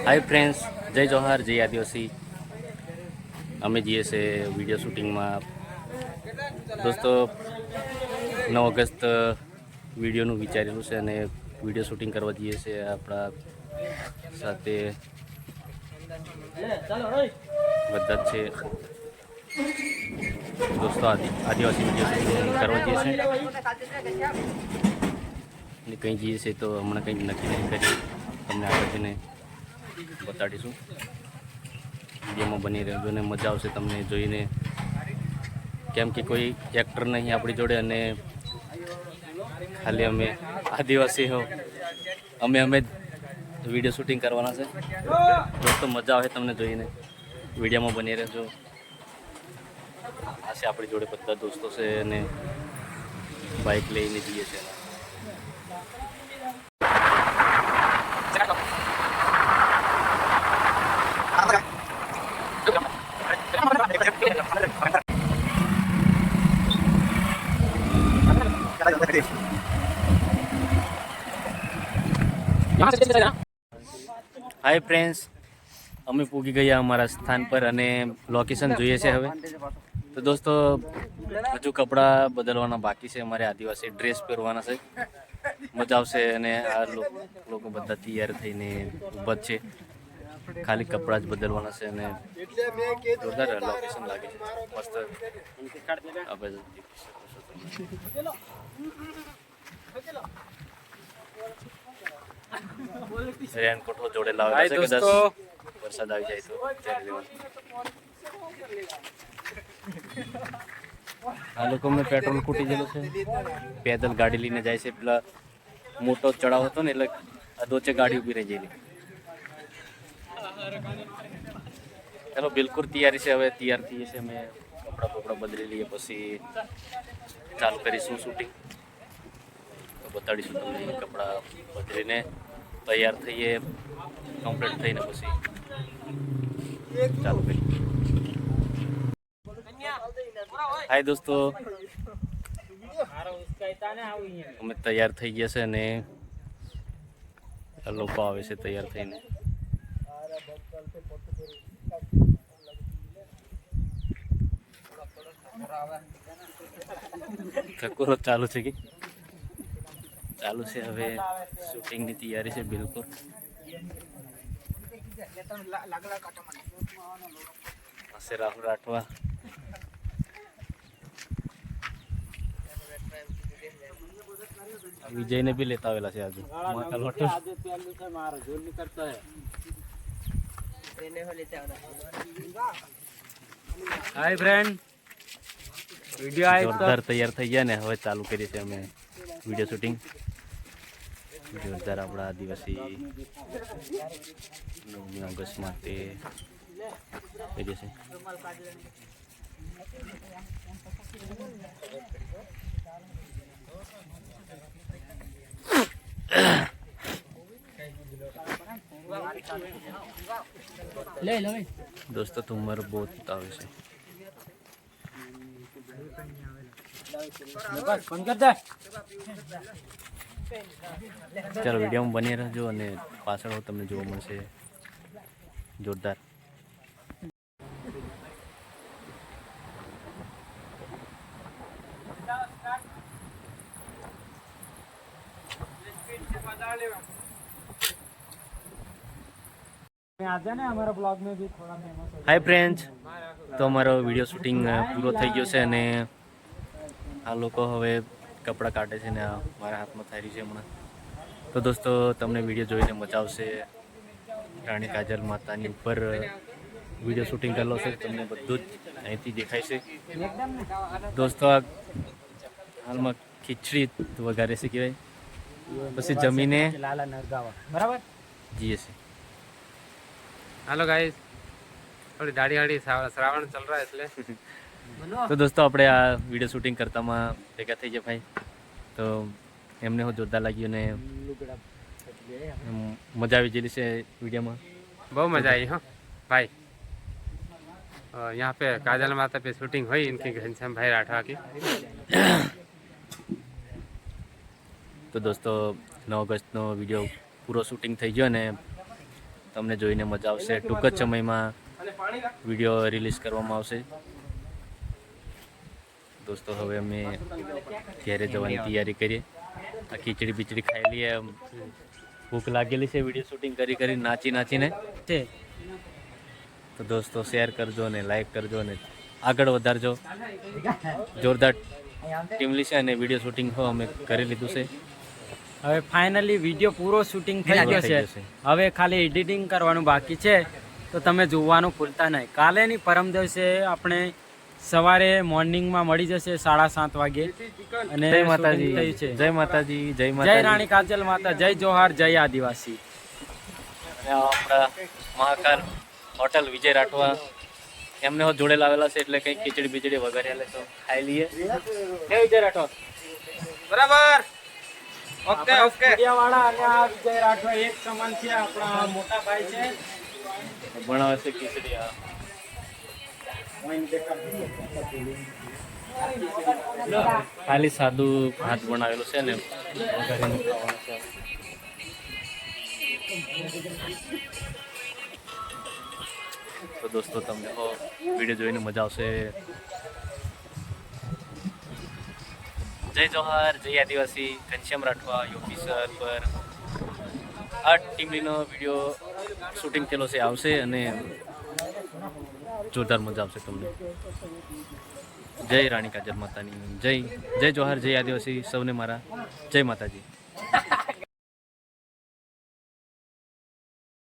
Hi friends, जय जोहार, जय आदिवासी। અમે જઈએ છે વિડીયો શૂટિંગમાં દોસ્તો 9 ઓગસ્ટ વિડીયોનું વિચારેલું છે અને વિડીયો શૂટિંગ કરવા જઈએ છે આપણા સાથે બધા જ છે દોસ્તો। આદિવાસી વિડીયો શૂટિંગ કરવા જઈએ છે અને કંઈ જઈએ છે તો હમણાં કંઈ નક્કી નહીં કરી, તમને આગળ જઈને બતાડીશું। વિડીયોમાં બની રહેજો અને મજા આવશે તમને જોઈને, કેમ કે કોઈ એક્ટર નહીં આપણી જોડે અને ખાલી અમે આદિવાસી હો અમે વિડીયો શૂટિંગ કરવાના છે દોસ્તો। મજા આવે તમને જોઈને, વિડીયોમાં બની રહેજો। આ છે આપણી જોડે બધા દોસ્તો છે અને બાઇક લઈને જઈએ છીએ। हाय फ्रेंड्स, અમે પૂગી ગયા અમારા સ્થાન પર અને લોકેશન જોઈએ છે હવે તો દોસ્તો। હજુ કપડાં બદલવાના બાકી છે, અમારે આદિવાસી ડ્રેસ પહેરવાના છે, મજા આવશે અને આ લોકો બધા તૈયાર થઈને ઊભા છે, ખાલી કપડાં જ બદલવાના છે અને જોરદાર લોકેશન લાગે છે, મસ્ત। રેનકોટ જોડે લાવેલા છે, કદાચ વરસાદ આવી જાય તો ત્યારે લેવાનું। આ લોકો મેં પેટ્રોલ ખૂટી ગયેલું છે, પેદલ ગાડી લઈને જાય છે, પેલા મોટો ચડાવ હતો ને એટલે આ દોચે ગાડી ઊભી રહી ગયેલી। ચાલો બિલકુલ તૈયારી છે, હવે તૈયાર થઈએ છીએ અમે, કપડાં બદલી લઈએ પછી ચાલુ કરીશું શૂટિંગ, બતાડીશું તમને। કપડાં બદલીને તૈયાર થઈએ, કમ્પ્લીટ થઈને પછી ચાલુ કરીએ। હાય દોસ્તો, અમે તૈયાર થઈ ગયા છે અને લોકો આવે છે તૈયાર થઈને। ચકોરો ચાલુ છે કે ચાલુ છે, હવે શૂટિંગની તૈયારી છે બિલકુલ। હશે રાહુલ રાઠવા, વિજયને બી લેતા આવેલા છે આજે। હાય ફ્રેન્ડ, વિડીયો જોરદાર તૈયાર થઈ ગયા ને હવે ચાલુ કરીએ છીએ અમે વિડીયો શૂટિંગ। જોરદાર આપણા આદિવાસી 9મી ઓગસ્ટ માટે કરીએ છીએ। दोस्तों तुम्हारा बहुत આવે છે, ચાલો વિડીયોમાં બની રહેજો અને પાછળ તમને જોવા મળશે જોરદાર। हाय फ्रेंड्स, तो અમારો વિડીયો શૂટિંગ પૂરો થઈ ગયો છે અને આ લોકો હવે કપડાં કાઢે છે ને આ મારા હાથમાં થઈ રહ્યું છે હમણાં। તો દોસ્તો તમને વિડીયો જોઈને મજા આવશે। રાણી કાજલ માતાની ઉપર વિડીયો શૂટિંગ કરેલો છે, તમને બધું જ અહીંથી દેખાય છે દોસ્તો। આ હાલમાં ખીચડી વઘારે છે કહેવાય, પછી જમીને બરાબર જીએ છે। हेलो गाइस, थोड़ी दाढ़ी वाड़ी श्रावण चल रहा है इसलिए तो दोस्तों આપણે આ વિડીયો શૂટિંગ કરતામાં ભેગા થઈ ગયા ભાઈ, તો એમને હું જોરદાર લાગ્યું ને મજા આવી ગયેલી છે વિડીયોમાં, बहुत मजा आई। हाँ भाई, यहाँ पे काजल माता पे शूटिंग हुई इनकी घनश्याम भाई राठवा की। तो दोस्तों 9 ઓગસ્ટનો વિડીયો પૂરો શૂટિંગ થઈ ગયો ને તમને જોઈને મજા આવશે. ટૂંક જ સમયમાં વિડીયો રિલીઝ કરવામાં આવશે. દોસ્તો હવે અમે ઘેરે જવાની તૈયારી કરીએ. આ ખીચડી બીચડી ખાઈ લઈએ. ભૂખ લાગેલી છે વિડીયો શૂટિંગ કરી નાચીને. તો દોસ્તો શેર કરજો ને લાઈક કરજો ને આગળ વધારજો. જોરદાર ટીમલી છે અને વિડીયો શૂટિંગ અમે કરી લીધું છે. હવે ફાઇનલી વિડીયો પૂરો શૂટિંગ થઈ ગયો છે. હવે ખાલી એડિટિંગ કરવાનું બાકી છે, તો તમે જોવાનું ભૂલતા નહીં. કાલેની પરમ દિવસે આપણે સવારે મોર્નિંગમાં મળી જશે 7:30 વાગે. અને જય માતાજી, શૂટિંગ થયું છે. જય માતાજી, જય જય માતાજી. રાણી કાજલ માતા, જય જોહાર, જય આદિવાસી. અને આપણા મહાકાલ હોટલ વિજય રાઠવા એમને જોડે લાવેલા છે, એટલે કંઈક ખીચડી બીચડી વગેરે એટલે તો ખાઈ લઈએ. હે વિજય રાઠવા, બરાબર. ઓકે આપણા ઓકે. સ્ટુડિયોવાળા અને આ વિજય રાઠવા એક સમાન છે. આપણા મોટા ભાઈ છે. બનાવે છે ખીચડી. ખાલી સાદું ભાત બનાવેલું છે ને વઘારીને ખાવાનું છે. તો દોસ્તો તમને વિડીયો જોઈને મજા આવશે. જય જોહાર, જય આદિવાસી. ઘનશ્યામ રાઠવા ઓફિસર પર આ ટીમનો વિડીયો શૂટિંગ થયેલો છે આવશે અને જોરદાર મજા આવશે તમને. જય રાણી કાજલ માતાની જય. જય જોહાર, જય આદિવાસી. સૌને મારા જય માતાજી.